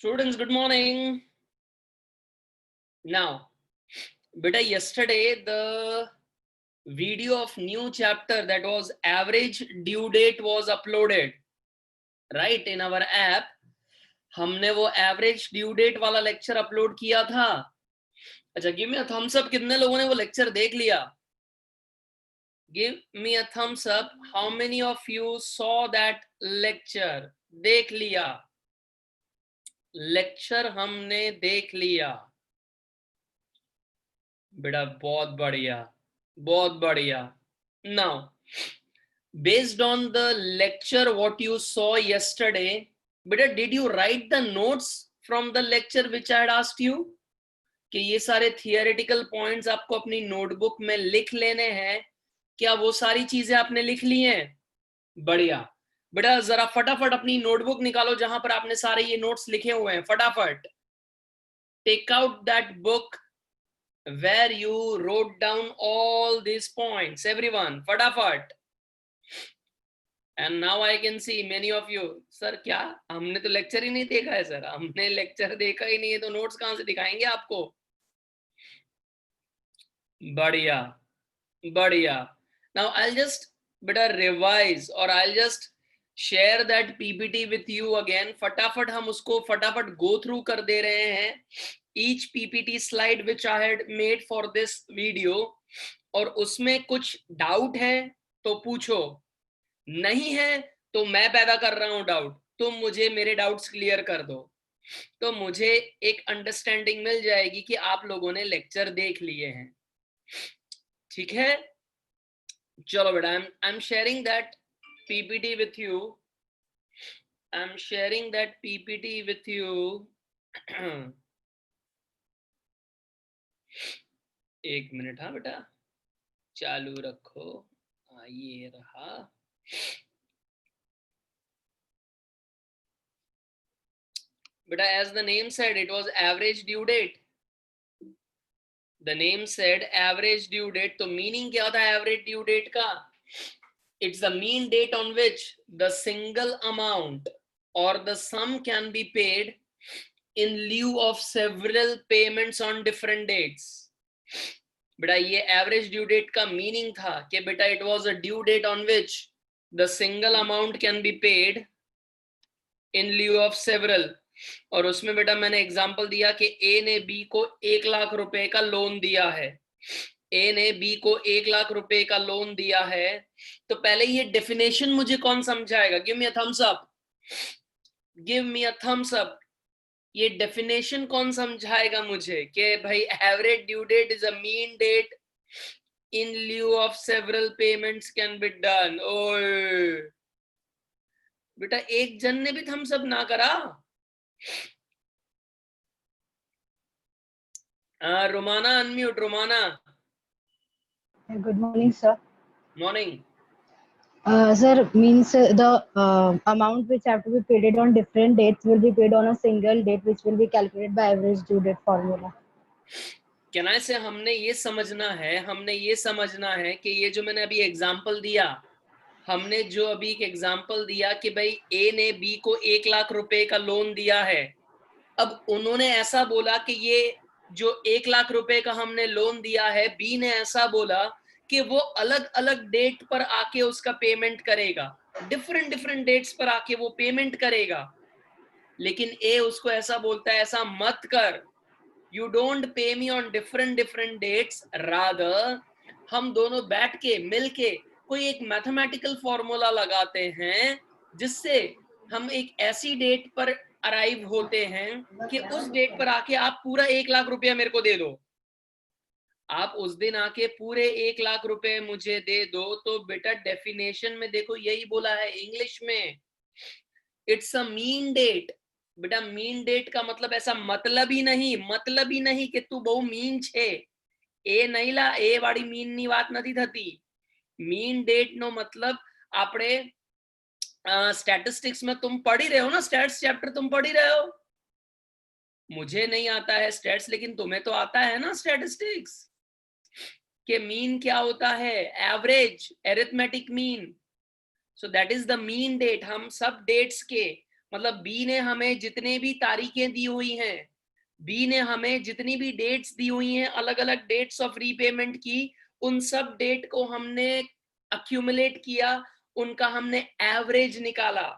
Students, good morning. Now, beta, yesterday the video of new chapter that was average due date was uploaded, right, in our app. हमने वो average due date वाला lecture upload किया था. अच्छा, give me a thumbs up कितने लोगों ने वो लेक्चर देख लिया. Give me a thumbs up how many of you saw that lecture. देख लिया लेक्चर, हमने देख लिया. बेटा बहुत बढ़िया, बहुत बढ़िया. Now, based on the lecture what you saw yesterday, beta, did you write the notes from the lecture which I had asked you? कि ये सारे theoretical points आपको अपनी नोटबुक में लिख लेने हैं. क्या वो सारी चीजें आपने लिख ली हैं? बढ़िया. बेटा जरा फटाफट अपनी नोटबुक निकालो जहां पर आपने सारे ये नोट्स लिखे हुए हैं. फटाफट take out that book where you wrote down all these points. Everyone, fatafat. And now I can see many of you, sir, क्या हमने तो लेक्चर ही नहीं देखा है. सर, हमने लेक्चर देखा ही नहीं है तो नोट्स कहां से दिखाएंगे आपको. बढ़िया बढ़िया. Now I'll just beta revise or I'll just share that PPT with you again. फटाफट हम उसको फटाफट go through कर दे रहे हैं. Each PPT slide which I had made for this video, और उसमें कुछ डाउट है तो पूछो, नहीं है तो मैं पैदा कर रहा हूं डाउट, तुम मुझे मेरे डाउट्स क्लियर कर दो, तो मुझे एक अंडरस्टैंडिंग मिल जाएगी कि आप लोगों ने लेक्चर देख लिए हैं. ठीक है, चलो बेटा, I am sharing that PPT with you. I'm sharing that PPT with you. एक मिनट. हाँ बेटा, चालू रखो. ये रहा. बेटा, as the name said, it was average due date. The name said average due date. तो meaning क्या था average due date का? It's the mean date on which the single amount or the sum can be paid in lieu of several payments on different dates. बेटा ये average due date का meaning था कि बेटा it was a due date on which the single amount can be paid in lieu of several. और उसमें बेटा मैंने एग्जांपल दिया कि ए ने बी को 1 लाख रुपए का लोन दिया है. ए ने बी को 1 लाख रुपए का लोन दिया है. तो पहले ये डेफिनेशन मुझे कौन समझाएगा? Give me a thumbs up. Give me a thumbs up. ये डेफिनेशन कौन समझाएगा मुझे कि भाई average due date is a mean date in lieu of several payments can be done. ओए बेटा, एक जन ने भी थम्स अप ना करा. Romana unmute. Romana, Good morning, sir. Morning. Sir, means the amount which have to be paid on different dates will be paid on a single date, which will be calculated by average due date formula. कहना से हमने ये समझना है कि ये जो मैंने अभी एग्जांपल दिया, हमने जो अभी एक एग्जांपल दिया कि भाई ए ने बी को 1 लाख रुपए का लोन दिया है. अब उन्होंने ऐसा बोला कि ये जो 1 लाख रुपए का हमने लोन दिया है, बी ने ऐसा बोला कि वो अलग अलग डेट पर आके उसका पेमेंट करेगा, डिफरेंट डेट्स पर आके वो पेमेंट करेगा. लेकिन ए उसको ऐसा बोलता है, ऐसा मत कर, you don't pay me on different dates, rather हम दोनों बैठ के मिल के कोई एक मैथमेटिकल फॉर्मूला लगाते हैं जिससे हम एक ऐसी डेट पर अराइव होते हैं कि उस डेट पर आके आप पूरा 1 लाख रुपया मेरे को दे दो. आप उस दिन आके पूरे 1 लाख रुपए मुझे दे दो. तो बेटा डेफिनेशन में देखो यही बोला है इंग्लिश में, इट्स अ मीन डेट. बेटा मीन डेट का मतलब ऐसा मतलब ही नहीं कि तू बहु मीन छे. ए नहीं ला, ए वाड़ी मीन नी बात नहीं थती. मीन डेट नो मतलब आपने स्टैटिस्टिक्स में तुम पढ़ ही रहे हो ना, स्टैट्स चैप्टर तुम पढ़ ही रहे हो. मुझे नहीं आता है स्टैट्स, लेकिन तुम्हें तो आता है ना स्टैटिस्टिक्स, के मीन क्या होता है? Average, arithmetic mean. So that is the mean date. हम सब डेट्स के मतलब बी ने हमें जितने भी तारीखें दी हुई हैं, बी ने हमें जितनी भी डेट्स दी हुई हैं, अलग अलग डेट्स ऑफ रीपेमेंट की, उन सब डेट को हमने अक्यूमुलेट किया, उनका हमने एवरेज निकाला।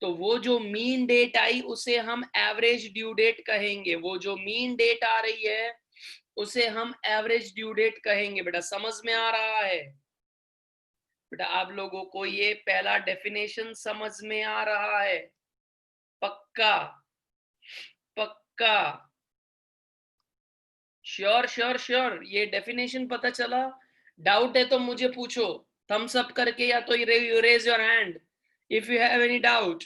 तो वो जो मीन डेट आई उसे हम एवरेज ड्यू डेट कहेंगे। वो जो मीन डेट आ रही है उसे हम एवरेज ड्यू डेट कहेंगे। बेटा समझ में आ रहा है? बेटा आप लोगों को ये पहला डेफिनेशन समझ में आ रहा है? पक्का? पक्का? Sure sure sure? ये डेफिनेशन पता चला? डाउट है तो मुझे पूछो थम्स अप करके, या तो you raise your hand if you have any doubt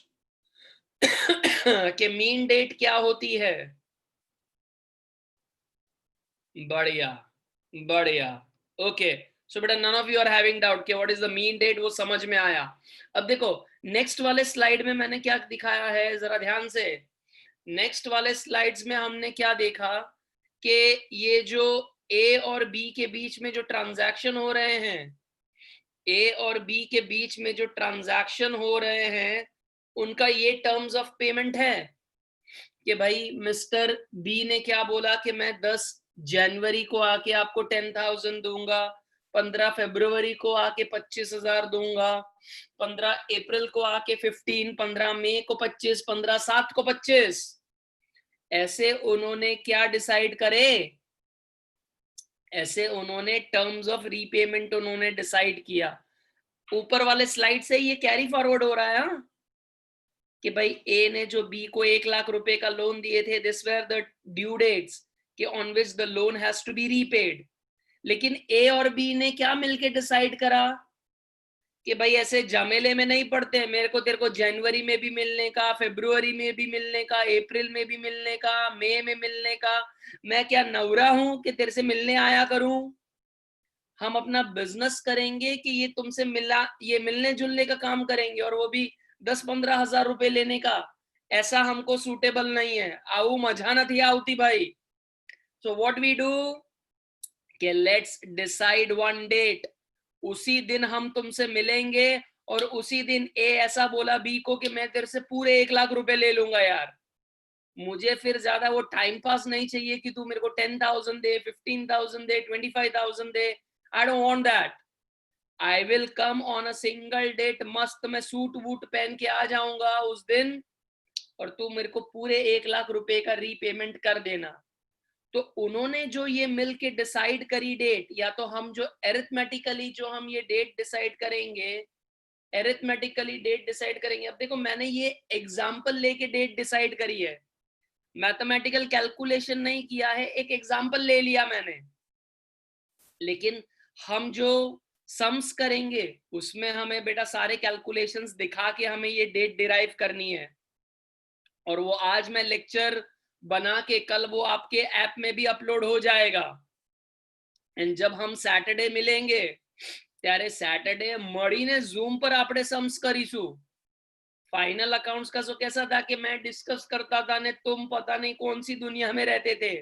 कि मीन डेट क्या होती है। बढ़िया बढ़िया, ओके। सो बेटा none of you are having doubt कि what is the mean date, वो समझ में आया। अब देखो नेक्स्ट वाले स्लाइड में मैंने क्या दिखाया है, जरा ध्यान से। नेक्स्ट वाले स्लाइड्स में हमने क्या देखा कि ये जो ए और बी के बीच में जो ट्रांजैक्शन हो रहे हैं, ए और बी के बीच में जो ट्रांजैक्शन हो रहे हैं, उनका ये टर्म्स ऑफ पेमेंट है कि भाई मिस्टर बी ने क्या बोला कि मैं 10 जनवरी को आके आपको 10,000 दूंगा, 15 फरवरी को आके 25,000 दूंगा, 15 अप्रैल को आके 15, 15 मई को 25, 15 7 को 25। ऐसे उन्होंने क्या डिसाइड करे, ऐसे उन्होंने टर्म्स ऑफ रीपेमेंट उन्होंने डिसाइड किया। ऊपर वाले स्लाइड से ये कैरी फॉरवर्ड हो रहा है कि भाई ए ने जो बी को 1,00,000 रुपए का लोन दिए थे, this were the due dates कि on which the loan has to be repaid. लेकिन ए और बी ने क्या मिलके डिसाइड करा कि भाई ऐसे झमेले में नहीं पड़ते हैं, मेरे को तेरे को जनवरी में भी मिलने का, फरवरी में भी मिलने का, अप्रैल में भी मिलने का, मई में मिलने का। मैं क्या नवरा हूं कि तेरे से मिलने आया करूं? हम अपना बिजनेस करेंगे कि ये तुमसे मिला, ये मिलने जुलने का काम करेंगे, और वो भी 10-15 हजार रुपए लेने का। ऐसा हमको सूटेबल नहीं है। आऊ मजा न थी आवती भाई। सो व्हाट वी डू कि लेट्स डिसाइड वन डेट। उसी दिन हम तुमसे मिलेंगे, और उसी दिन ए ऐसा बोला बी को कि मैं तेरे से पूरे 1,00,000 रुपए ले लूंगा यार। मुझे फिर ज्यादा वो टाइम पास नहीं चाहिए कि तू मेरे को 10,000 दे, 15,000 दे, 25,000 दे। I don't want that. I will come on a single date, मस्त मैं सूट वूट पहन के आ जाऊंगा उस दिन, और तू मेरे को पूरे 1,00,000 रुपए का रीपेमेंट कर देना। तो उन्होंने जो ये मिल के डिसाइड करी डेट, या तो हम जो एरिथमेटिकली जो हम ये डेट डिसाइड करेंगे, एरिथमेटिकली डेट डिसाइड करेंगे। अब देखो मैंने ये एग्जाम्पल लेके डेट डिसाइड करी है, मैथमेटिकल कैलकुलेशन नहीं किया है, एक एग्जाम्पल ले लिया मैंने। लेकिन हम जो सम्स करेंगे उसमें हमें बेटा सारे कैलकुलेशंस दिखा के हमें ये डेट डिराइव करनी है, और वो आज मैं लेक्चर बना के कल वो आपके ऐप में भी अपलोड हो जाएगा। एंड जब हम सैटरडे मिलेंगे त्यारे सैटरडे मळीने जूम पर आपणे सम्स करीशु। फाइनल अकाउंट्स का सो कैसा था कि मैं डिस्कस करता था ने तुम पता नहीं कौन सी दुनिया में रहते थे,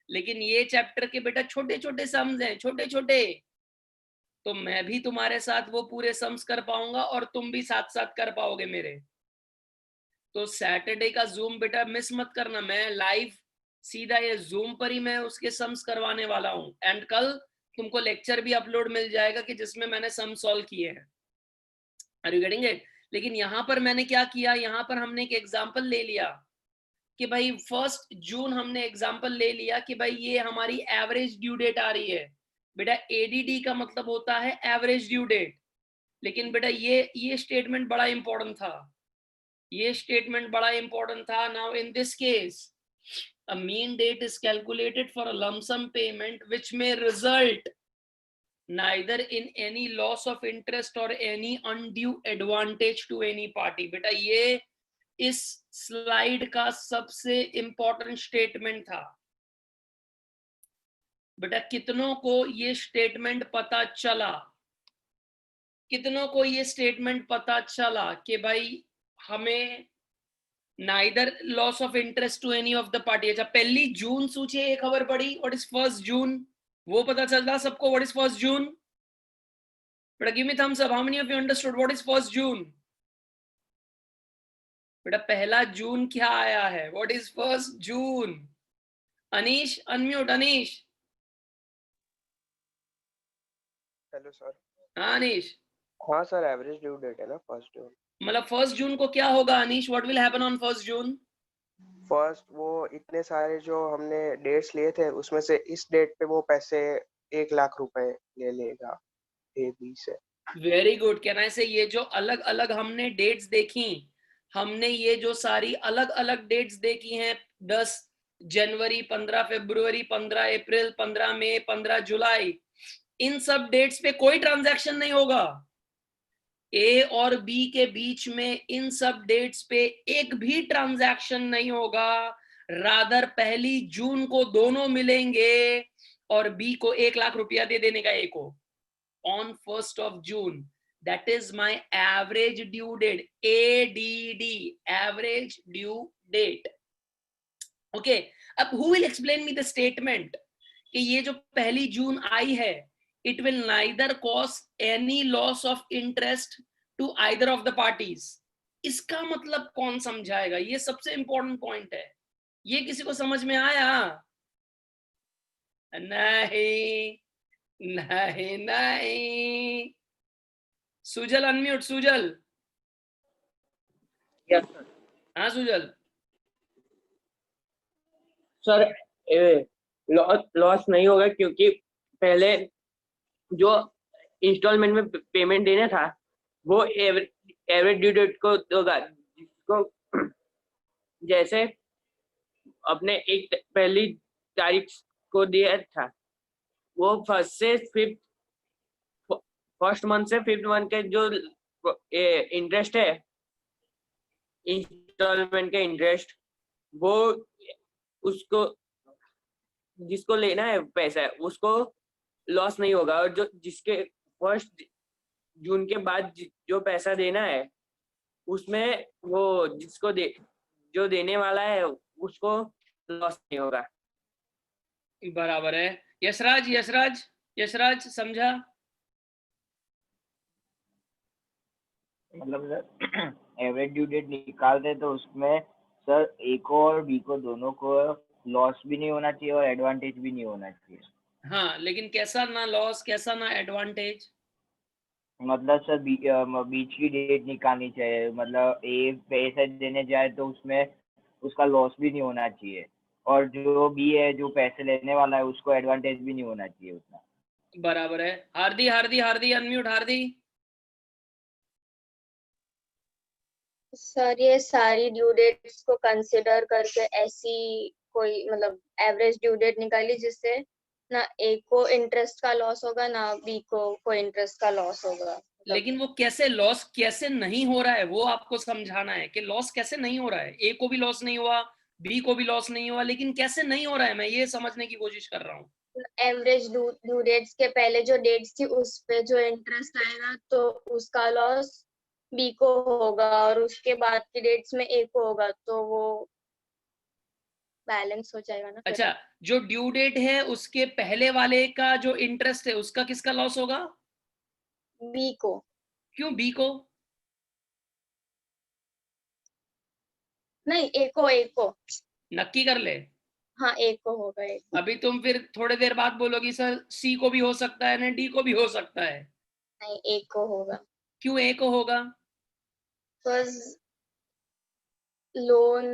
लेकिन ये चैप्टर के बेटा छोटे छोटे सम्स हैं, छोटे छोटे। तो मैं भी तुम्हारे साथ वो पूरे सम्स कर पाऊंगा, और तुम भी साथ साथ कर पाओगे मेरे। तो सैटरडे का जूम बेटा मिस मत करना, मैं लाइव सीधा ये जूम पर ही मैं उसके सम्स करवाने वाला हूं। एंड कल तुमको लेक्चर भी अपलोड मिल जाएगा कि जिसमें मैंने सम सॉल्व किए हैं। Are you getting it? लेकिन यहाँ पर मैंने क्या किया, यहाँ पर हमने एक एग्जाम्पल ले लिया कि भाई 1 जून हमने एग्जाम्पल ले लिया कि भाई ये हमारी एवरेज ड्यू डेट आ रही है। बेटा एडीडी का मतलब होता है एवरेज ड्यू डेट। लेकिन बेटा ये स्टेटमेंट बड़ा इंपॉर्टेंट था, ये स्टेटमेंट बड़ा इंपॉर्टेंट था। Now in this case a mean date is calculated for a lump sum payment which may result neither in any loss of interest or any undue advantage to any party। बेटा ये इस slide का सबसे important statement था। बेटा कितनों को ये स्टेटमेंट पता चला, कितनों को ये स्टेटमेंट पता चला कि भाई हमें neither loss of interest to any of the party. अच्छा 1 जून सूचे ये खबर पड़ी, व्हाट इज 1 जून, वो पता चलता सबको what is 1 June. But give me thumbs up, how many of you understood what is 1 जून? बेटा पहला जून क्या आया है? What is 1 June? Anish unmute Anish. Hello sir. हाँ अनीश। हाँ सर, एवरेज ड्यू डेट है ना 1 जून। मतलब 1 जून को क्या होगा Anish? What will happen on 1 June? First वो इतने सारे जो हमने डेट्स लिए थे उसमें से इस डेट पे वो पैसे 1 लाख रुपए ले लेगा ए बी से। Very good. कहना है से ये जो अलग अलग हमने डेट्स देखी, हमने ये जो सारी अलग अलग डेट्स देखी हैं, 10 जनवरी, 15 फरवरी, 15 अप्रैल, 15 मई, 15 जुलाई, इन सब डेट्स पे कोई ट्रांजैक्शन नहीं होगा। ए और बी के बीच में इन सब डेट्स पे एक भी ट्रांजैक्शन नहीं होगा। रादर 1 जून को दोनों मिलेंगे और बी को 1 लाख रुपया दे देने का ए को on 1st of June. That is my average due date, ADD, average due date. Okay, अब who will explain me the statement कि ये जो 1 जून आई है, it will neither cause any loss of interest to either of the parties. इसका मतलब कौन समझाएगा? ये सबसे इंपॉर्टेंट पॉइंट है। ये किसी को समझ में आया? नहीं नहीं नहीं। Sujal unmute. Sujal. Yes sir. हाँ सुजल। सर लॉस नहीं होगा क्योंकि पहले जो इंस्टॉलमेंट में पेमेंट देना था वो एवरेज ड्यू डेट को होगा, जिसको जैसे अपने एक पहली तारीख को दिया था वो फर्स्ट मंथ से 5th मंथ के जो इंटरेस्ट है, इंस्टॉलमेंट का इंटरेस्ट, वो उसको जिसको लेना है पैसा उसको लॉस नहीं होगा। और जो जिसके 1 जून के बाद जो पैसा देना है उसमें वो जिसको जो देने वाला है उसको लॉस नहीं होगा। बराबर है। यशराज यशराज यशराज समझा? मतलब सर एवरेज ड्यू डेट निकालते तो उसमें सर ए को और बी को दोनों को लॉस भी नहीं होना चाहिए और एडवांटेज भी नहीं होना चाहिए। हाँ, लेकिन कैसा ना लॉस कैसा ना एडवांटेज? मतलब सर बीच की डेट निकालनी चाहिए, मतलब ए पैसे देने जाए तो उसमें उसका लॉस भी नहीं होना चाहिए और जो बी है जो पैसे लेने वाला है उसको एडवांटेज भी नहीं होना चाहिए उतना। बराबर है। Hearty hearty hearty unmute hearty. Sir ये सारी ड्यू डेट्स को कंसिडर करके ऐसी कोई मतलब एवरेज ड्यू डेट निकाली जिससे ना ए को इंटरेस्ट का लॉस होगा ना बी को कोई इंटरेस्ट का लॉस होगा। लेकिन वो कैसे लॉस कैसे नहीं हो रहा है वो आपको समझाना है कि लॉस कैसे नहीं हो रहा है। ए को भी लॉस नहीं हुआ, बी को भी लॉस नहीं हुआ, लेकिन कैसे नहीं हो रहा है मैं ये समझने की कोशिश कर रहा हूँ। एवरेज ड्यू डेट्स के पहले जो डेट्स थी उस पे जो इंटरेस्ट आएगा तो उसका लॉस बी को होगा और उसके बाद की डेट्स में ए को होगा तो वो बैलेंस हो जाएगा ना। अच्छा, जो ड्यू डेट है उसके पहले वाले का जो इंटरेस्ट है उसका किसका लॉस होगा? बी को। क्यों बी को? नहीं ए को। ए को नक्की कर ले। हाँ ए को होगा। ए को। अभी तुम फिर थोड़ी देर बाद बोलोगी सर सी को भी हो सकता है ना डी को भी हो सकता है। नहीं ए को होगा। क्यों ए को होगा? बस लोन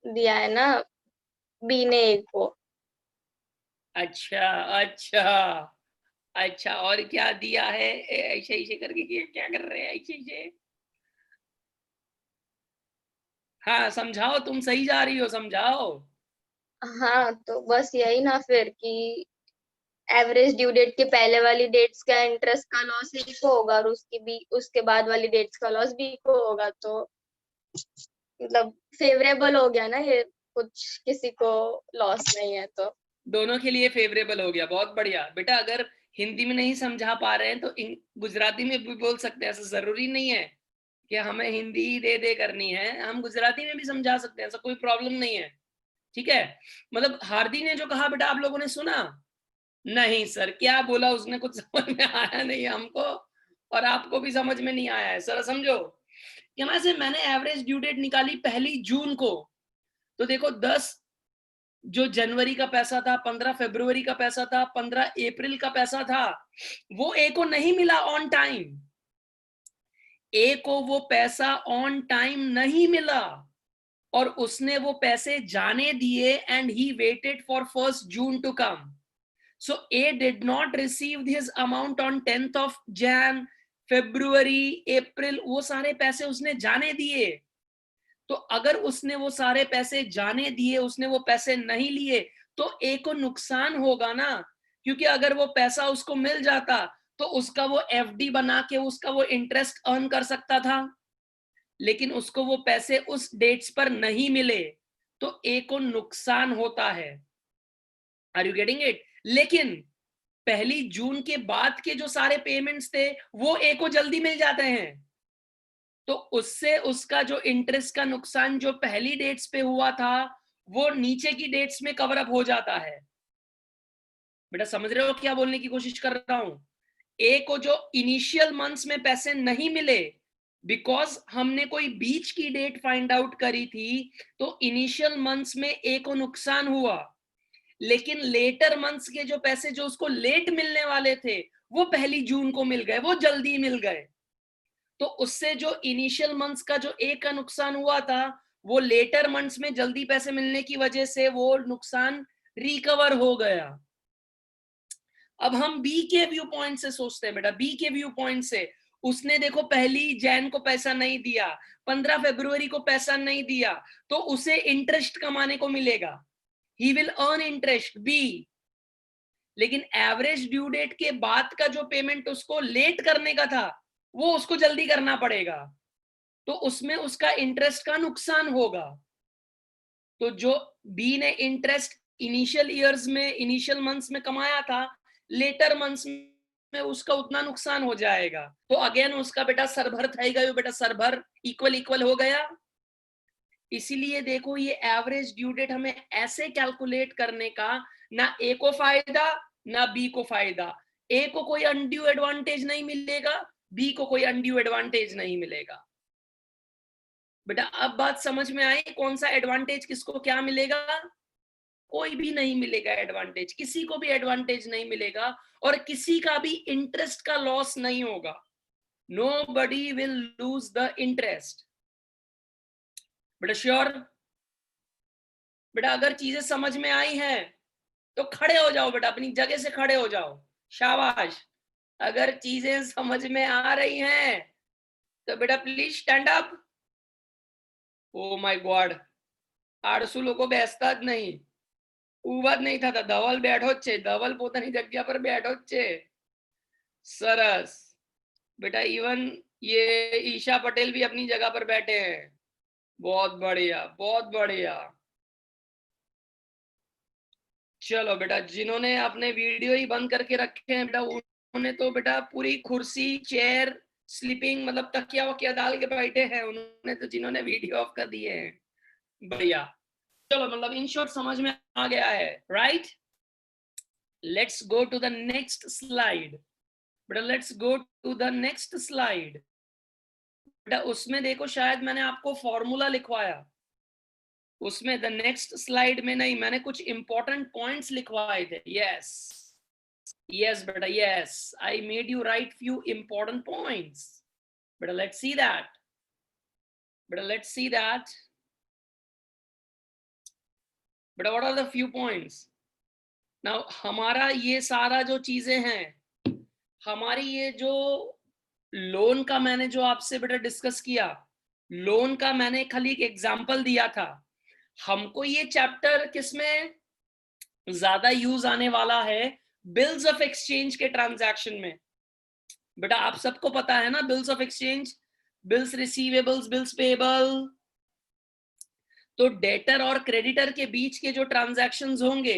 दिया है ना बी ने ए को। अच्छा अच्छा अच्छा, और क्या दिया है? ऐसे ऐसे करके क्या कर रहे हैं ऐसे ऐसे? हाँ समझाओ, तुम सही जा रही हो, समझाओ। हाँ तो बस यही ना फिर कि एवरेज ड्यू डेट के पहले वाली डेट्स का इंटरेस्ट का लॉस ए को होगा और उसके बाद वाली डेट्स का लॉस बी को होगा तो मतलब फेवरेबल हो गया ना ये, कुछ किसी को लॉस नहीं है तो दोनों के लिए फेवरेबल हो गया। बहुत बढ़िया बेटा। अगर हिंदी में नहीं समझा पा रहे हैं तो गुजराती में भी बोल सकते हैं। ऐसा जरूरी नहीं है कि हमें हिंदी ही दे करनी है, हम गुजराती में भी समझा सकते हैं, ऐसा कोई प्रॉब्लम नहीं है। ठीक है, मतलब हार्दी ने जो कहा बेटा आप लोगों ने सुना? नहीं सर क्या बोला उसने, कुछ समझ में आया नहीं हमको और आपको भी समझ में नहीं आया है। सर समझो, कहना से मैंने एवरेज ड्यू डेट निकाली 1 जून को, तो देखो 10 जो जनवरी का पैसा था, 15 फरवरी का पैसा था, 15 अप्रैल का पैसा था, वो ए को नहीं मिला ऑन टाइम। ए को वो पैसा ऑन टाइम नहीं मिला और उसने वो पैसे जाने दिए and he waited for 1 June to come. So A did not receive his amount on 10th of Jan, फरवरी, अप्रैल, वो सारे पैसे उसने जाने दिए। तो अगर उसने वो सारे पैसे जाने दिए, उसने वो पैसे नहीं लिए, तो ए को नुकसान होगा ना, क्योंकि अगर वो पैसा उसको मिल जाता तो उसका वो एफडी बना के उसका वो इंटरेस्ट अर्न कर सकता था, लेकिन उसको वो पैसे उस डेट्स पर नहीं मिले, तो ए को नुकसान होता है। Are you getting it? लेकिन 1 जून के बाद के जो सारे पेमेंट्स थे वो ए को जल्दी मिल जाते हैं, तो उससे उसका जो इंटरेस्ट का नुकसान जो पहली डेट्स पे हुआ था वो नीचे की डेट्स में कवर अप हो जाता है। बेटा समझ रहे हो क्या बोलने की कोशिश कर रहा हूं? ए को जो इनिशियल मंथ्स में पैसे नहीं मिले बिकॉज हमने कोई बीच की डेट फाइंड आउट करी थी, तो इनिशियल मंथ्स में ए को नुकसान हुआ, लेकिन लेटर मंथ्स के जो पैसे जो उसको लेट मिलने वाले थे वो 1 जून को मिल गए, वो जल्दी मिल गए। तो उससे जो इनिशियल मंथ्स का जो ए का नुकसान हुआ था वो लेटर मंथ्स में जल्दी पैसे मिलने की वजह से वो नुकसान रिकवर हो गया। अब हम बी के व्यू पॉइंट से सोचते हैं बेटा, बी के व्यू पॉइंट से उसने देखो 1 जैन को पैसा नहीं दिया, 15 फरवरी को पैसा नहीं दिया, तो उसे इंटरेस्ट कमाने को मिलेगा, he will earn interest be. लेकिन एवरेज ड्यू डेट के बाद का जो पेमेंट उसको लेट करने का था वो उसको जल्दी करना पड़ेगा, तो उसमें उसका इंटरेस्ट का नुकसान होगा। तो जो बी ने इंटरेस्ट इनिशियल ईयर्स में, इनिशियल मंथ्स में कमाया था, लेटर मंथ्स में उसका उतना नुकसान हो जाएगा। तो अगेन उसका बेटा सरभर था, बेटा सरभर इक्वल इक्वल हो गया। इसीलिए देखो ये एवरेज ड्यू डेट हमें ऐसे कैलकुलेट करने का, ना ए को फायदा ना बी को फायदा। ए को कोई अनड्यू एडवांटेज नहीं मिलेगा, बी को कोई अनड्यू एडवांटेज नहीं मिलेगा। बेटा अब बात समझ में आई, कौन सा एडवांटेज किसको क्या मिलेगा? कोई भी नहीं मिलेगा एडवांटेज, किसी को भी एडवांटेज नहीं मिलेगा और किसी का भी इंटरेस्ट का लॉस नहीं होगा। Nobody will lose the interest. बेटा श्योर? बेटा अगर चीजें समझ में आई हैं तो खड़े हो जाओ बेटा, अपनी जगह से खड़े हो जाओ, शाबाश। अगर चीजें समझ में आ रही हैं तो बेटा please stand up. Oh my God, 800 લોકો બેસતા જ નહીં, ઊભા જ નહીં થતા, ધવલ બેઠો જ છે, ધવલ પોતાની જગ્યા પર બેઠો જ છે। સરસ बेटा, इवन ये ईशा पटेल भी अपनी जगह पर बैठे हैं, बहुत बढ़िया बहुत बढ़िया। चलो बेटा, जिन्होंने अपने वीडियो ही बंद करके रखे हैं बेटा उन्होंने तो बेटा पूरी कुर्सी चेयर स्लीपिंग मतलब तकिया वकिया डाल के बैठे हैं, उन्होंने तो जिन्होंने वीडियो ऑफ कर दिए हैं, बढ़िया। चलो मतलब इन शॉर्ट समझ में आ गया है, right? Let's go to the next slide बेटा, let's go to the next slide बेटा। उसमें देखो शायद मैंने आपको फॉर्मूला लिखवाया, उसमें द नेक्स्ट स्लाइड में नहीं, मैंने कुछ इंपॉर्टेंट पॉइंट्स लिखवाए थे। Yes yes beta, yes, I made you write few important points beta, let's see that beta, let's see that beta, what are the few points now? हमारा ये सारा जो चीजें हैं, हमारी ये जो लोन का मैंने जो आपसे बेटा डिस्कस किया, लोन का मैंने खाली एक एग्जांपल दिया था। हमको ये चैप्टर किसमें ज्यादा यूज आने वाला है? बिल्स ऑफ एक्सचेंज के ट्रांजैक्शन में। बेटा आप सबको पता है ना bills of exchange, bills receivables, bills payable. तो डेटर और क्रेडिटर के बीच के जो ट्रांजैक्शंस होंगे,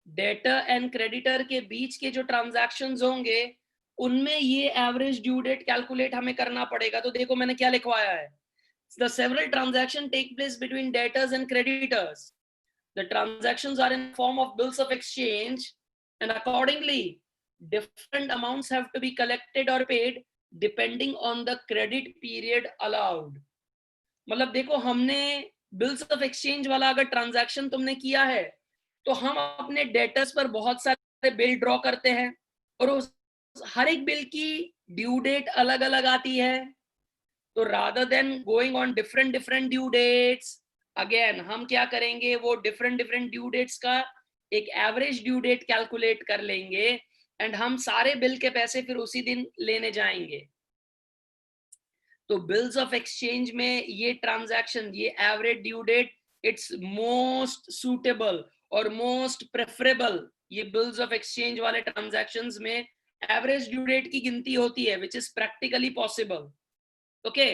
डेटर एंड क्रेडिटर के बीच के जो ट्रांजैक्शंस होंगे, उनमें ये एवरेज ड्यू डेट कैलकुलेट हमें करना पड़ेगा। तो देखो मैंने क्या लिखवाया है, the several transactions take place between debtors and creditors. The transactions are in form of bills of exchange and accordingly different amounts have to be collected or paid depending on the credit period allowed. मतलब देखो, हमने bills of exchange वाला अगर transaction तुमने किया है तो हम अपने डेटर्स पर बहुत सारे बिल ड्रॉ करते हैं और उस हर एक बिल की ड्यू डेट अलग अलग आती है। तो rather than going on different different due dates, again हम क्या करेंगे, वो डिफरेंट डिफरेंट ड्यू डेट्स का एक एवरेज ड्यू डेट कैलकुलेट कर लेंगे एंड हम सारे बिल के पैसे फिर उसी दिन लेने जाएंगे। तो बिल्स ऑफ एक्सचेंज में ये ट्रांजैक्शन, ये average due date, it's most suitable और मोस्ट प्रेफरेबल। ये बिल्स ऑफ एक्सचेंज वाले ट्रांजैक्शंस में एवरेज ड्यू डेट की गिनती होती है, which is practically possible. Okay,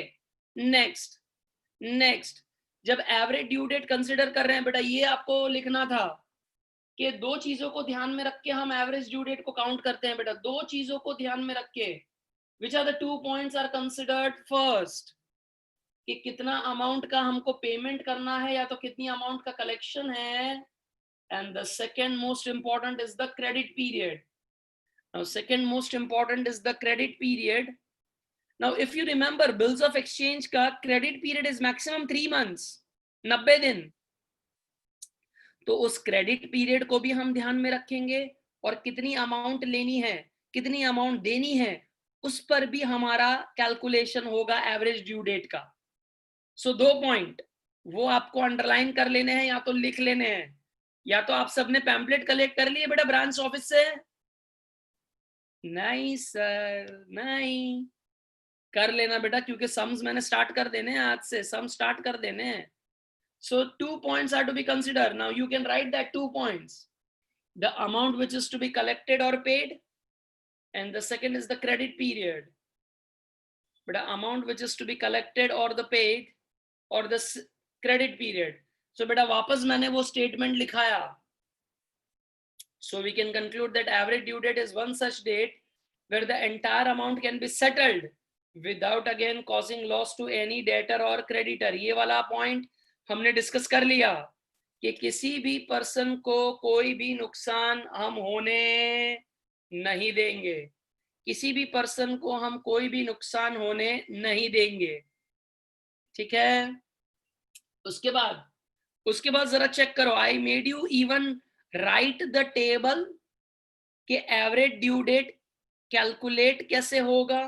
next जब एवरेज ड्यू डेट कंसिडर कर रहे हैं बेटा, ये आपको लिखना था कि दो चीजों को ध्यान में रख के हम एवरेज ड्यू डेट को काउंट करते हैं बेटा। दो चीजों को ध्यान में रख के, which are the 2 points are considered first, कि कितना अमाउंट का हमको पेमेंट करना है या तो कितनी अमाउंट का कलेक्शन है, and the second most important is the credit period. Now second most important is the credit period. Now if you remember, bills of exchange का credit period is maximum 3 months, 90 दिन। तो उस credit period को भी हम ध्यान में रखेंगे और कितनी अमाउंट लेनी है, कितनी अमाउंट देनी है, उस पर भी हमारा कैलकुलेशन होगा एवरेज ड्यू डेट का। सो 2 पॉइंट वो आपको अंडरलाइन कर लेने हैं या तो लिख लेने हैं, या तो आप सबने पैम्पलेट कलेक्ट कर लिए बेटा ब्रांच ऑफिस से? नहीं सर, नहीं कर लेना बेटा, क्योंकि सम्स मैंने स्टार्ट कर देने हैं, आज से सम स्टार्ट कर देने हैं। So 2 points are to be considered. Now you can write that 2 points: the amount which is to be collected or paid, and the second is the credit period. But the amount which is to be collected or the paid or the credit period. So beta वापस मैंने वो statement लिखाया. So we can conclude that average due date is one such date where the entire amount can be settled without again causing loss to any debtor or creditor. ये वाला point हमने discuss कर लिया कि किसी भी person को कोई भी नुकसान हम होने नहीं देंगे, किसी भी पर्सन को हम कोई भी नुकसान होने नहीं देंगे, ठीक है। उसके बाद जरा चेक करो, I made you even right the table कि एवरेज ड्यू डेट कैलकुलेट कैसे होगा।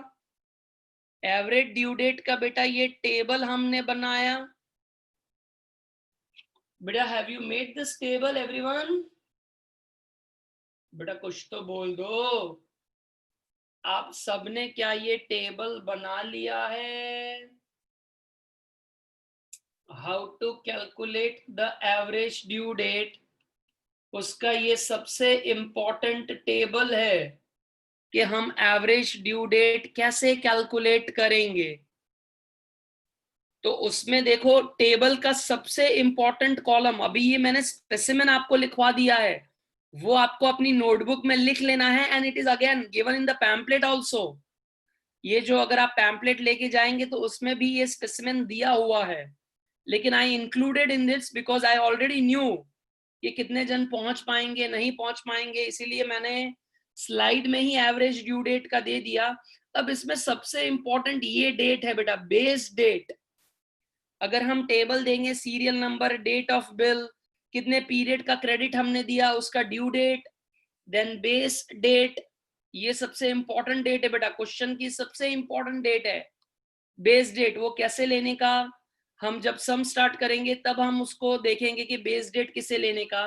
एवरेज ड्यू डेट का बेटा ये टेबल हमने बनाया बेटा। Have you made this table everyone? बेटा कुछ तो बोल दो, आप सबने क्या ये टेबल बना लिया है? How to calculate the average due date, उसका ये सबसे इंपॉर्टेंट टेबल है कि हम एवरेज ड्यू डेट कैसे कैलकुलेट करेंगे। तो उसमें देखो टेबल का सबसे इंपॉर्टेंट कॉलम, अभी ये मैंने स्पेसिमेन आपको लिखवा दिया है, वो आपको अपनी नोटबुक में लिख लेना है and it is again given in the pamphlet also. ये जो अगर आप पैम्पलेट लेके जाएंगे तो उसमें भी ये स्पेसिमेन दिया हुआ है, लेकिन आई included in this because I already knew कि कितने जन पहुंच पाएंगे नहीं पहुंच पाएंगे, इसीलिए मैंने स्लाइड में ही एवरेज ड्यू डेट का दे दिया। अब इसमें सबसे इंपॉर्टेंट ये डेट है बेटा, बेस डेट। अगर हम टेबल देंगे serial number, date of bill, कितने पीरियड का क्रेडिट हमने दिया, उसका due date, then base date, ये सबसे इंपॉर्टेंट डेट है बेटा, क्वेश्चन की सबसे इंपॉर्टेंट डेट है बेस डेट। वो कैसे लेने का, हम जब सम स्टार्ट करेंगे तब हम उसको देखेंगे कि बेस डेट किसे लेने का,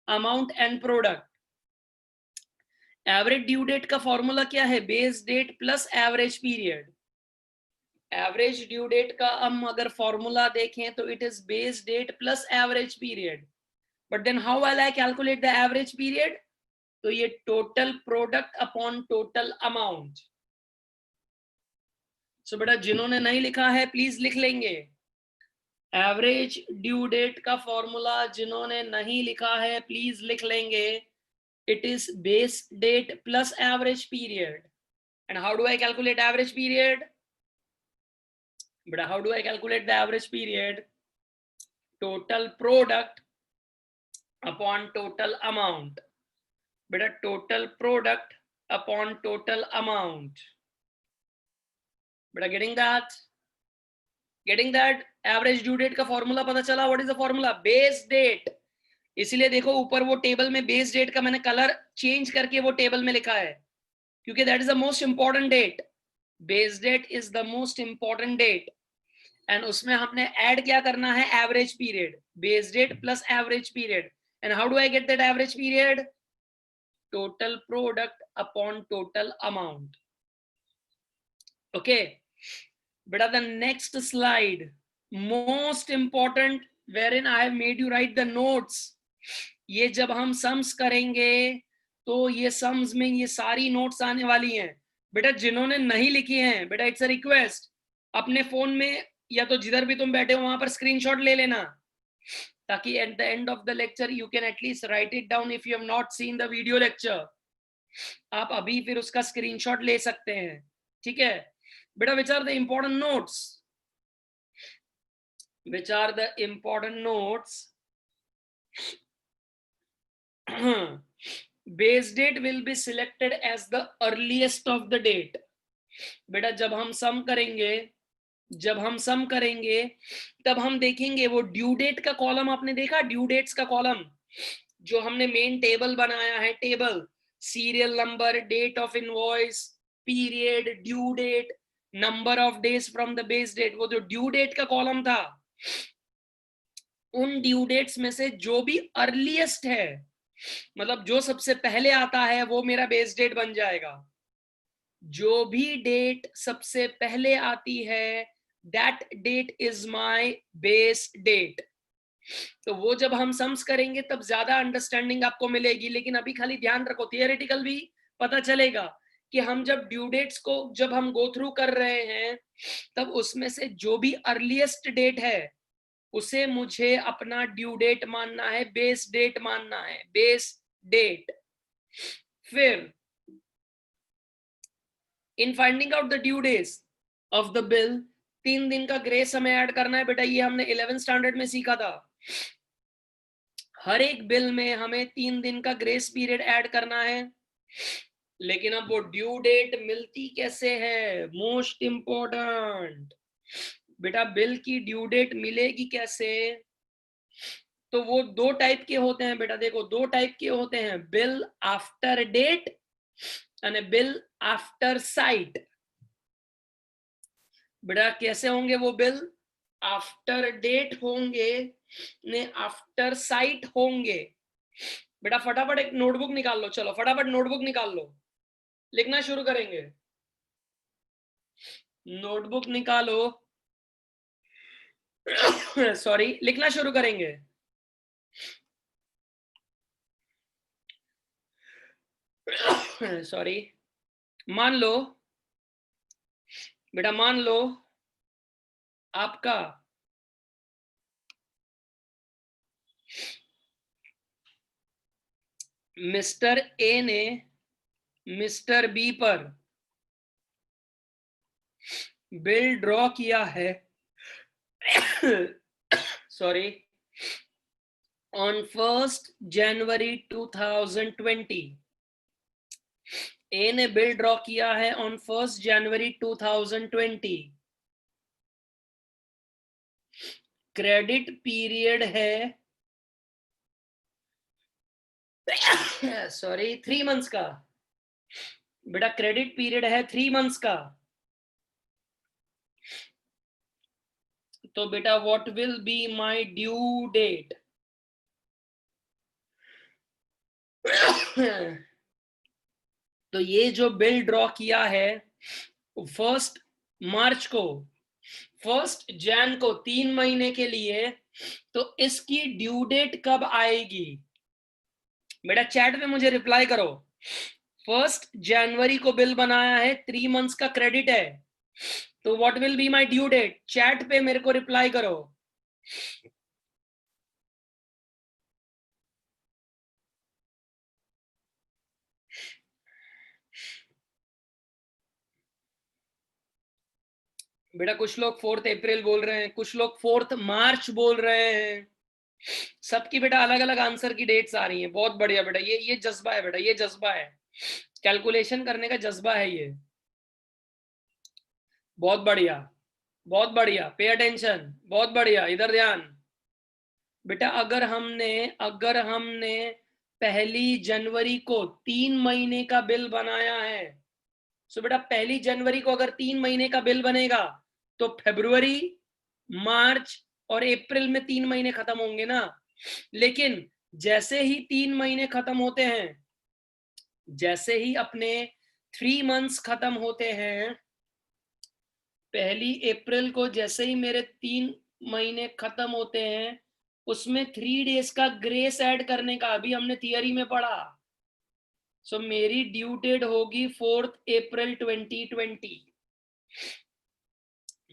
amount and product. Average due date का फॉर्मूला क्या है, base date plus average period. Average due date का हम अगर फॉर्मूला देखें तो it is base date plus average period. But then how will I calculate the average period, तो ये total product upon total amount. So बेटा जिन्होंने नहीं लिखा है प्लीज लिख लेंगे। एवरेज ड्यू डेट का फॉर्मूला जिन्होंने नहीं लिखा है प्लीज लिख लेंगे, it is base date plus average period. And how do I calculate average period? But how do I calculate the average period? Total product upon total amount. But total product upon total amount. बेटा getting that average due date का formula पता चला? What is the formula? Base date. इसीलिए देखो ऊपर वो table में base date का मैंने कलर चेंज करके वो टेबल में लिखा है, क्योंकि that is the most important date. Base date is the most important date, and उसमें हमने ऐड क्या करना है? Average period. Base date plus average period. And how do I get that average period? Total product upon total amount. Okay बेटा, the next slide most important, wherein I have made you write the notes. ये जब हम sums करेंगे तो ये sums में ये सारी नोट्स आने वाली हैं। बेटा जिन्होंने नहीं लिखी हैं, बेटा इट्स अ रिक्वेस्ट, अपने फोन में या तो जिधर भी तुम बैठे हो वहां पर स्क्रीनशॉट ले लेना, ताकि at the end of the lecture you can at least right it down if you have not seen the video lecture. आप अभी फिर उसका स्क्रीनशॉट ले सकते हैं, ठीक है बेटा? Which are the important notes? Which are the important notes? Base date will be selected as the earliest of the date. बेटा जब हम सम करेंगे तब हम देखेंगे वो ड्यू डेट का कॉलम, आपने देखा ड्यू डेट्स का कॉलम जो हमने मेन टेबल बनाया है, table serial number, date of invoice, period, due date, number of days from the base date. वो जो ड्यू डेट का कॉलम था, उन ड्यू डेट्स में से जो भी अर्लीस्ट है, मतलब जो सबसे पहले आता है, वो मेरा बेस डेट बन जाएगा। जो भी डेट सबसे पहले आती है, that date is my base date. तो वो जब हम सम्स करेंगे तब ज्यादा अंडरस्टैंडिंग आपको मिलेगी, लेकिन अभी खाली ध्यान रखो, थियोरेटिकल भी पता चलेगा कि हम जब ड्यू डेट्स को जब हम गो थ्रू कर रहे हैं, तब उसमें से जो भी अर्लीस्ट डेट है उसे मुझे अपना ड्यू डेट मानना है, बेस डेट मानना है, बेस डेट। फिर in finding out the due days of the bill 3 दिन का ग्रेस हमें ऐड करना है। बेटा ये हमने 11th स्टैंडर्ड में सीखा था, हर एक बिल में हमें 3 दिन का ग्रेस पीरियड ऐड करना है। लेकिन अब वो ड्यू डेट मिलती कैसे है? मोस्ट इंपॉर्टेंट बेटा, बिल की ड्यू डेट मिलेगी कैसे? तो वो 2 टाइप के होते हैं बेटा, देखो 2 टाइप के होते हैं, bill after date and bill after sight. बेटा कैसे होंगे वो बिल? आफ्टर डेट होंगे ने आफ्टर साइट होंगे। बेटा फटाफट एक नोटबुक निकाल लो, चलो फटाफट नोटबुक निकाल लो, लिखना शुरू करेंगे। नोटबुक निकालो, सॉरी लिखना शुरू करेंगे। सॉरी, मान लो बेटा, मान लो आपका मिस्टर ए ने मिस्टर बी पर बिल ड्रॉ किया है सॉरी ऑन 1st जनवरी 2020। ए ने बिल ड्रॉ किया है on 1st January 2020। Credit period है सॉरी 3 मंथ्स का। बेटा क्रेडिट पीरियड है 3 मंथ्स का। तो बेटा what will be my due date? तो ये जो बिल ड्रॉ किया है 1 मार्च को, 1 जैन को, 3 महीने के लिए, तो इसकी ड्यू डेट कब आएगी? बेटा चैट में मुझे रिप्लाई करो। 1 जनवरी को बिल बनाया है, 3 मंथ्स का क्रेडिट है, तो what will be my due date? Chat पे मेरे को रिप्लाई करो। बेटा कुछ लोग 4 अप्रैल बोल रहे हैं, कुछ लोग 4 मार्च बोल रहे हैं, सबकी बेटा अलग अलग आंसर की डेट्स आ रही हैं। बहुत बढ़िया बेटा, ये जज्बा है बेटा, ये जज्बा है, कैलकुलेशन करने का जज्बा है ये। बहुत बढ़िया, बहुत बढ़िया, पे अटेंशन, बहुत बढ़िया, इधर ध्यान बेटा। अगर हमने 1 जनवरी को 3 महीने का बिल बनाया है, सो बेटा 1 जनवरी को अगर 3 महीने का बिल बनेगा तो फरवरी, मार्च और अप्रैल में 3 महीने खत्म होंगे ना। लेकिन जैसे ही 3 महीने खत्म होते हैं, जैसे ही अपने 3 मंथ्स खत्म होते हैं, 1 अप्रैल को जैसे ही मेरे 3 महीने खत्म होते हैं, उसमें 3 डेज का ग्रेस ऐड करने का अभी हमने थियरी में पढ़ा। सो मेरी ड्यू डेट होगी 4 April 2020।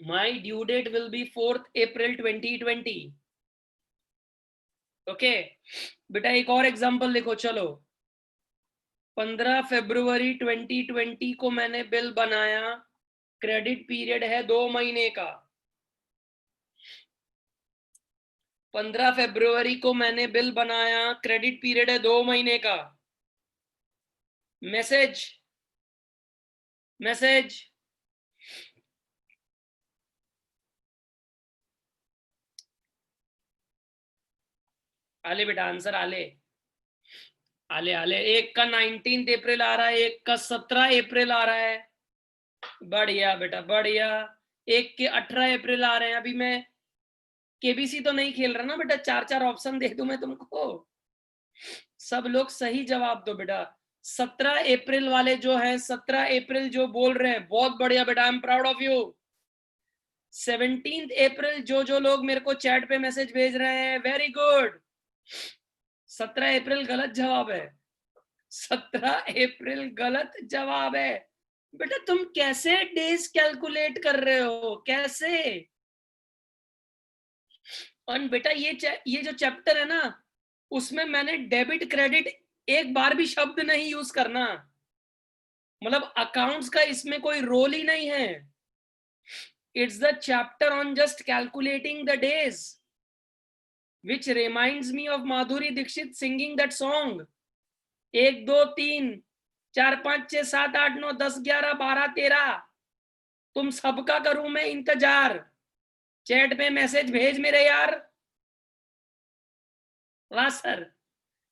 My due date will be 4 April 2020। Okay बेटा, एक और एग्जांपल लिखो चलो। 15 फरवरी 2020 को मैंने बिल बनाया, क्रेडिट पीरियड है 2 महीने का। 15 फरवरी को मैंने बिल बनाया, क्रेडिट पीरियड है 2 महीने का। मैसेज मैसेज आले बेटा, आंसर आले आले आले। एक का 19 अप्रैल आ रहा है, एक का 17 अप्रैल आ रहा है। बढ़िया बेटा बढ़िया। एक के 18 अप्रैल आ रहे हैं। अभी मैं केबीसी तो नहीं खेल रहा ना बेटा, 4-4 ऑप्शन दे दूं मैं तुमको। सब लोग सही जवाब दो बेटा। 17 अप्रैल वाले जो हैं, 17 अप्रैल जो बोल रहे हैं, बहुत बढ़िया बेटा, I am proud of you. 17 अप्रैल जो लोग मेरे को चैट पे मैसेज भेज रहे हैं, वेरी गुड। 17 अप्रैल गलत जवाब है। 17 अप्रैल गलत जवाब है बेटा। तुम कैसे डेज कैलकुलेट कर रहे हो, कैसे? और बेटा ये जो चैप्टर है ना, उसमें मैंने डेबिट क्रेडिट एक बार भी शब्द नहीं यूज करना। मतलब अकाउंट्स का इसमें कोई रोल ही नहीं है। It's the chapter on just calculating the days, which reminds me of Madhuri Dixit singing that song. 1 2 3 4 5 6 7 8 9 10 11 12 13, तुम सबका करूं मैं इंतजार। चैट पे मैसेज भेज मेरे यार। वाह सर,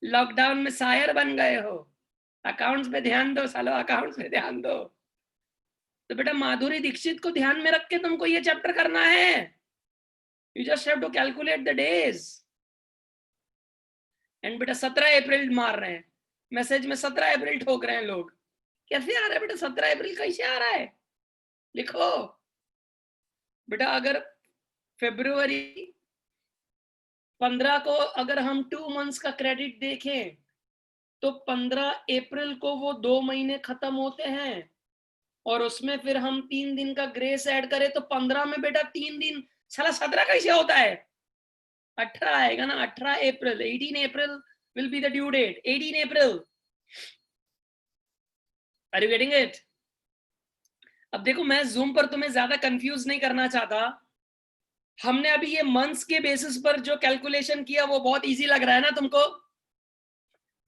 लॉकडाउन में शायर बन गए हो। अकाउंट्स पे ध्यान दो सालो, अकाउंट्स पे ध्यान दो। तो बेटा माधुरी दीक्षित को ध्यान में रख के तुमको ये चैप्टर करना है। You just have to calculate the days. And बेटा 17 अप्रैल मार रहे हैं मैसेज में, 17 अप्रैल ठोक रहे हैं लोग। कैसे आ रहा है बेटा 17 अप्रैल, कैसे आ रहा है? लिखो बेटा। अगर फरवरी 15 को अगर हम 2 मंथ्स का क्रेडिट देखें, तो 15 अप्रैल को वो 2 महीने खत्म होते हैं, और उसमें फिर हम 3 दिन का ग्रेस ऐड करें तो 15 में बेटा 3 दिन, साला 17 कैसे होता है? 18 आएगा ना। 18 अप्रैल, 18 अप्रैल will be the due date. 18 April. Are you getting it? अब देखो, मैं जूम पर तुम्हें ज्यादा कंफ्यूज नहीं करना चाहता। हमने अभी ये मंथ्स के बेसिस पर जो कैलकुलेशन किया वो बहुत इजी लग रहा है ना तुमको,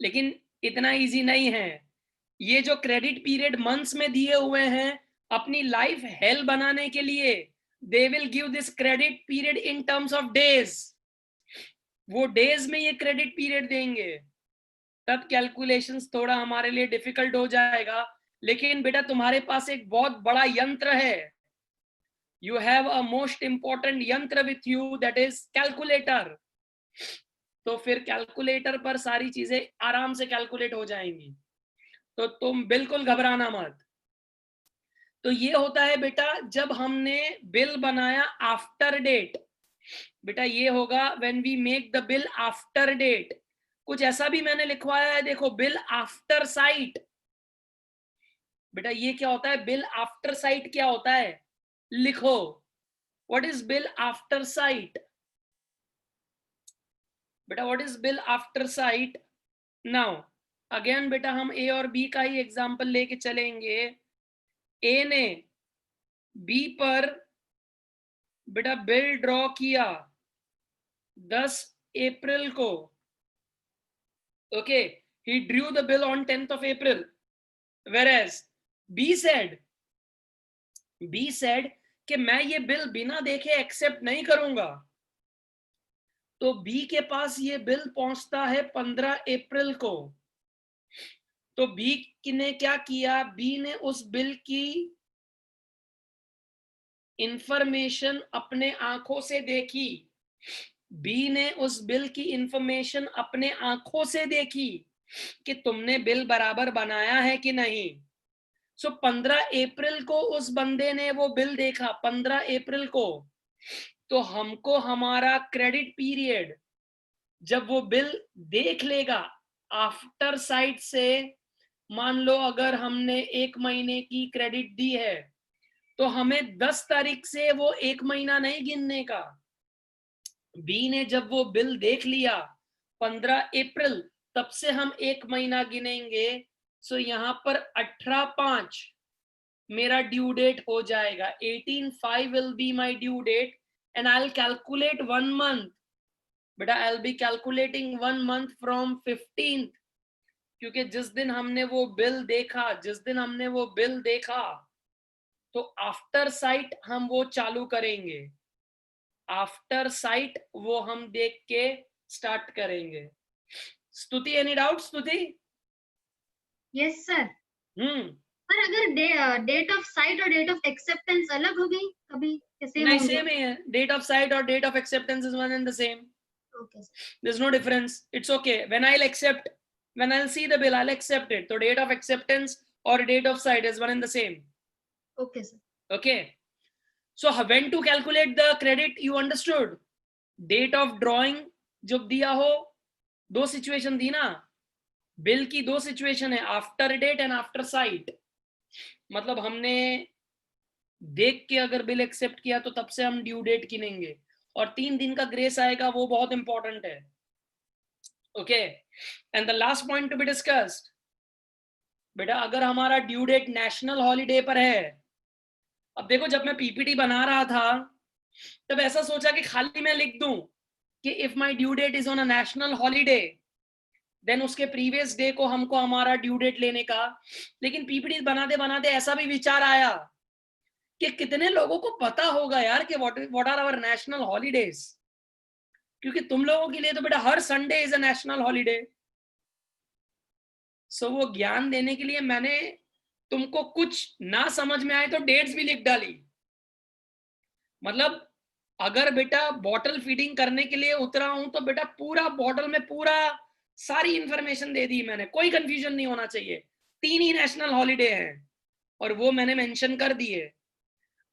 लेकिन इतना इजी नहीं है। ये जो क्रेडिट पीरियड मंथ्स में दिए हुए हैं, अपनी लाइफ हेल बनाने के लिए they will give this credit period in terms of days. वो डेज में ये क्रेडिट पीरियड देंगे, तब कैलकुलेशंस थोड़ा हमारे लिए डिफिकल्ट हो जाएगा। लेकिन बेटा तुम्हारे पास एक बहुत बड़ा यंत्र है। You have a most important यंत्र with you, that is calculator. तो फिर कैलकुलेटर पर सारी चीजें आराम से कैलकुलेट हो जाएंगी, तो तुम बिल्कुल घबराना मत। तो ये होता है बेटा जब हमने बिल बनाया आफ्टर डेट। बेटा ये होगा when we make the bill after date. कुछ ऐसा भी मैंने लिखवाया है, देखो, बिल आफ्टर साइट। बेटा ये क्या होता है? बिल आफ्टर साइट क्या होता है? लिखो, what is bill after sight? बेटा what is bill after sight? Now again बेटा हम ए और बी का ही एग्जांपल लेके चलेंगे। ए ने बी पर बेटा बिल ड्रॉ किया 10 अप्रैल को। Okay, he drew the bill on 10th of April, whereas B said be said कि मैं ये बिल बिना देखे एक्सेप्ट नहीं करूंगा। तो बी के पास ये बिल पहुंचता है 15 अप्रैल को। तो बी ने क्या किया, बी ने उस बिल की इंफॉर्मेशन अपने आंखों से देखी। बी ने उस बिल की इंफॉर्मेशन अपने आंखों से देखी कि तुमने बिल बराबर बनाया है कि नहीं। सो 15 अप्रैल को उस बंदे ने वो बिल देखा, 15 अप्रैल को। तो हमको हमारा क्रेडिट पीरियड, जब वो बिल देख लेगा आफ्टर साइट से, मान लो अगर हमने 1 महीने की क्रेडिट दी है तो हमें 10 तारीख से वो 1 महीना नहीं गिनने का। बी ने जब वो बिल देख लिया 15 अप्रैल, तब से हम 1 महीना गिनेंगे। सो यहाँ पर 18/5 मेरा ड्यू डेट हो जाएगा। 18/5 will be my due date and I'll calculate 1 month. बेटा I'll be calculating 1 month from 15th, क्योंकि जिस दिन हमने वो बिल देखा तो आफ्टर साइट हम वो चालू करेंगे। आफ्टर साइट वो हम देख के स्टार्ट करेंगे। Stuti, any doubt Stuti? Yes sir. पर अगर डेट ऑफ साइट और डेट ऑफ एक्सेप्टेंस अलग हो गई कभी कैसे? नहीं, सेम ही है। डेट ऑफ साइट और date of acceptance is one and the same. Okay sir, there's no difference, it's okay. when I'll see the bill, I'll accept it. So date of acceptance or date of sight is one and the same. Okay sir. Okay, so when to calculate the credit, you understood? Date of drawing जब दिया हो, 2 situation दी ना, bill की 2 situation है, after date and after sight. मतलब हमने देख के अगर बिल एक्सेप्ट किया तो तब से हम ड्यू डेट गिनेंगे, और 3 दिन का ग्रेस आएगा, वो बहुत इंपॉर्टेंट है। Okay, and the last point to be discussed, बेटा अगर हमारा ड्यू डेट नेशनल हॉलीडे पर है, अब देखो जब मैं पीपीटी बना रहा था तब ऐसा सोचा कि खाली मैं लिख दूं कि if my due date is on a national holiday, then उसके प्रीवियस डे को हमको हमारा ड्यू डेट लेने का। लेकिन पीपीटी बनाते बनाते ऐसा भी विचार आया कि कितने लोगों को पता होगा यार कि what are our national holidays, क्योंकि तुम लोगों के लिए तो बेटा हर Sunday is a national holiday. So वो ज्ञान देने के लिए मैंने तुमको कुछ ना समझ में आए तो डेट्स भी लिख डाली। मतलब अगर बेटा बॉटल फीडिंग करने के लिए उतरा हूं तो बेटा पूरा बॉटल में पूरा सारी इंफॉर्मेशन दे दी मैंने, कोई कंफ्यूजन नहीं होना चाहिए। 3 ही नेशनल हॉलीडे हैं और वो मैंने मेंशन कर दिए।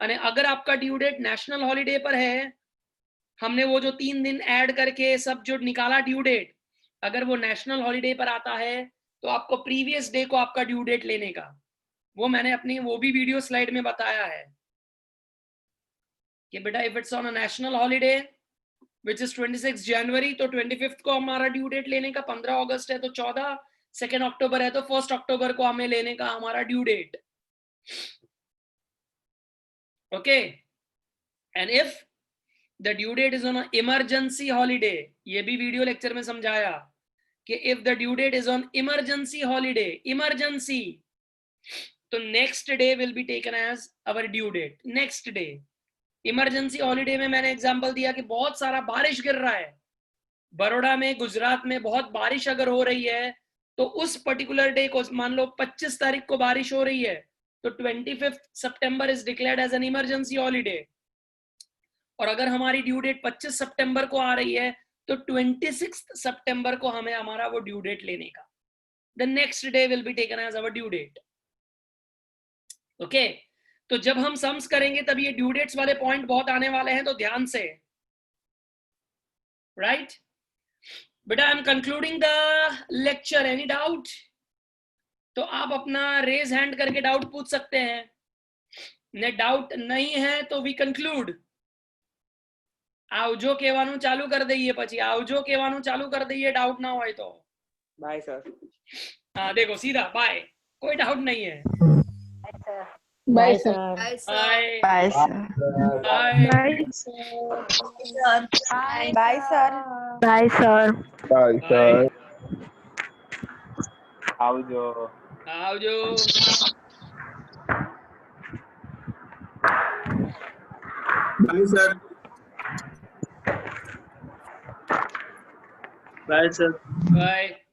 अगर आपका ड्यू डेट नेशनल हॉलीडे पर है, हमने वो जो 3 दिन ऐड करके सब जो निकाला ड्यू डेट, अगर वो नेशनल हॉलीडे पर आता है तो आपको प्रीवियस डे को आपका ड्यू डेट लेने का, वो मैंने अपनी वो भी वीडियो स्लाइड में बताया है कि बेटा if it's on a national holiday which is 26 जनवरी, तो 25 को हमारा ड्यू डेट लेने का, 15 अगस्त है तो 14, 2 अक्टूबर है तो 1 अक्टूबर को हमें लेने का हमारा due date. Okay, and if the due date is on emergency holiday, ये भी वीडियो लेक्चर में समझाया कि if the due date is on emergency holiday, emergency, तो next day will be taken as our due date, next day. Emergency holiday में मैंने example दिया कि बहुत सारा बारिश गिर रहा है बड़ौदा में, गुजरात में बहुत बारिश अगर हो रही है तो उस पर्टिकुलर डे को, मान लो 25 तारीख को बारिश हो रही है तो 25 सितंबर is declared as an emergency holiday. और अगर हमारी ड्यू डेट 25 सितंबर को आ रही है तो 26 सितंबर को हमें हमारा वो ड्यू डेट लेने का, the next day will be taken as our due date. Okay, तो जब हम सम्स करेंगे तब ये ड्यू डेट्स वाले पॉइंट बहुत आने वाले हैं, तो ध्यान से, राइट बेटा। I am concluding the lecture, any doubt? तो आप अपना रेज हैंड करके डाउट पूछ सकते हैं, ने डाउट नहीं है तो वी कंक्लूड। आवजो કહેવાનું ચાલુ कर દઈએ, પછી આવજો કહેવાનું ચાલુ कर દઈએ, डाउट ना હોય तो। Bye sir. हाँ देखो सीधा बाय, कोई डाउट नहीं है। Bye sir. Bye bye sir. Bye bye sir. Bye sir. Bye sir. आवजो। आवजो। Bye sir. Bye sir. Bye.